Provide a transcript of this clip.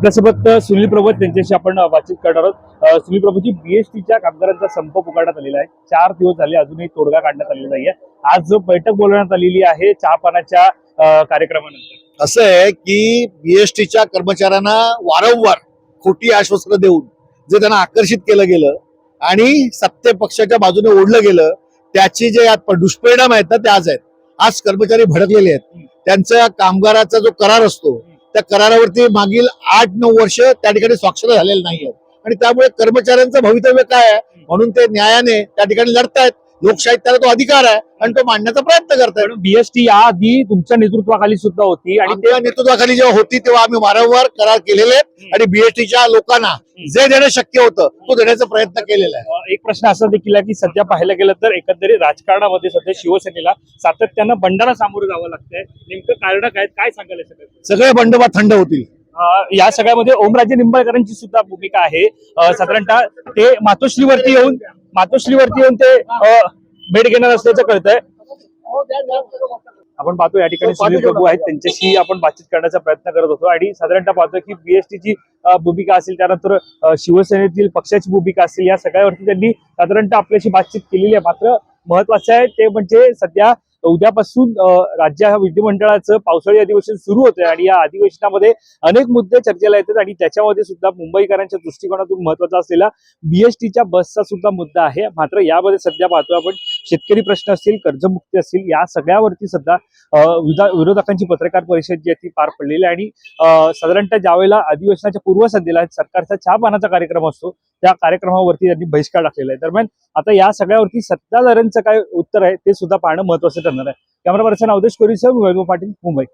आपल्यासोबत सुनील प्रभू त्यांच्याशी आपण बातचीत करणार आहोत। सुनील प्रभूजी, बीएसटीच्या कामगारांचा संप पुकारण्यात आलेला आहे। 4 दिवस झाले, अजूनही तोडगा काढण्यात आलेला नाहीये। आज जो बैठक बोलवण्यात आलेली आहे चहापानाच्या कार्यक्रमानंतर, असं आहे की बीएसटीच्या कर्मचाऱ्यांना वारंवार खोटी आश्वासनं देऊन जे त्यांना आकर्षित केलं गेलं आणि सत्य पक्षाच्या बाजूने ओढलं गेलं, त्याची जे दुष्परिणाम आहेत ना ते आज आहेत। आज कर्मचारी भडकलेले आहेत। त्यांच्या कामगाराचा जो करार असतो त्या करारावरती मागील 8-9 वर्ष त्या ठिकाणी स्वाक्षऱ्या झालेल्या नाही आहेत आणि त्यामुळे कर्मचाऱ्यांचं भवितव्य काय आहे म्हणून ते न्यायाने त्या ठिकाणी लढतायत। लोकशाहीत त्याला तो अधिकार आहे आणि तो मांडण्याचा प्रयत्न करतायत। बीएसटी याआधी तुमच्या नेतृत्वाखाली सुद्धा होती आणि त्या नेतृत्वाखाली जेव्हा होती तेव्हा आम्ही वारंवार करार केलेले आहेत आणि बीएसटीच्या लोकांना जे देणं शक्य होतं तो देण्याचा प्रयत्न केलेला आहे। एक प्रश्न असा देखील आहे की सध्या पाहायला गेलं तर एकंदरीत राजकारणामध्ये सध्या शिवसेनेला सातत्यानं बंडाला सामोरं जावं लागतंय। नेमकं कारण काय सांगायला सगळे बंडोबा थंड होतील। या सगळ्यामध्ये ओमराजे निंबाळकरांची सुद्धा भूमिका आहे। साधारणतः ते मातोश्रीवरती येऊन ते भेट घेणार असल्याचं कळतंय। आपण पाहतो या ठिकाणी सुनील प्रभू आहेत, त्यांच्याशी आपण बातचीत करण्याचा प्रयत्न करत होतो आणि साधारणतः पाहतो की बीएसटीची भूमिका असेल, त्यानंतर शिवसेनेतील पक्षाची भूमिका असेल, या सगळ्यावरती त्यांनी साधारणतः आपल्याशी बातचीत केलेली आहे। मात्र महत्वाचं आहे ते म्हणजे सध्या उद्यापासून राज्य विधिमंडळाचं पावसाळी अधिवेशन सुरू होतंय आणि या अधिवेशनामध्ये अनेक मुद्दे चर्चेला येतात आणि त्याच्यामध्ये सुद्धा मुंबईकरांच्या दृष्टिकोनातून महत्वाचा असलेला बीएसटीच्या बसचा सुद्धा मुद्दा आहे। मात्र यामध्ये सध्या पाहतोय आपण शेतकरी प्रश्न असतील, कर्जमुक्ती असतील, या सगळ्यावरती सध्या विरोधकांची पत्रकार परिषद जी आहे ती पार पडलेली आहे आणि साधारणतः ज्यावेळेला अधिवेशनाच्या पूर्वसंध्येला सरकारचा चहापानाचा कार्यक्रम असतो त्या कार्यक्रमावरती त्यांनी बहिष्कार टाकलेला आहे। दरम्यान आता या सगळ्यावरती सत्ताधाऱ्यांचं काय उत्तर आहे ते सुद्धा पाहणं महत्वाचं ठरणार आहे। कॅमेरा पर्सन अवधेश कोरीसह वैभव पाटील, मुंबई।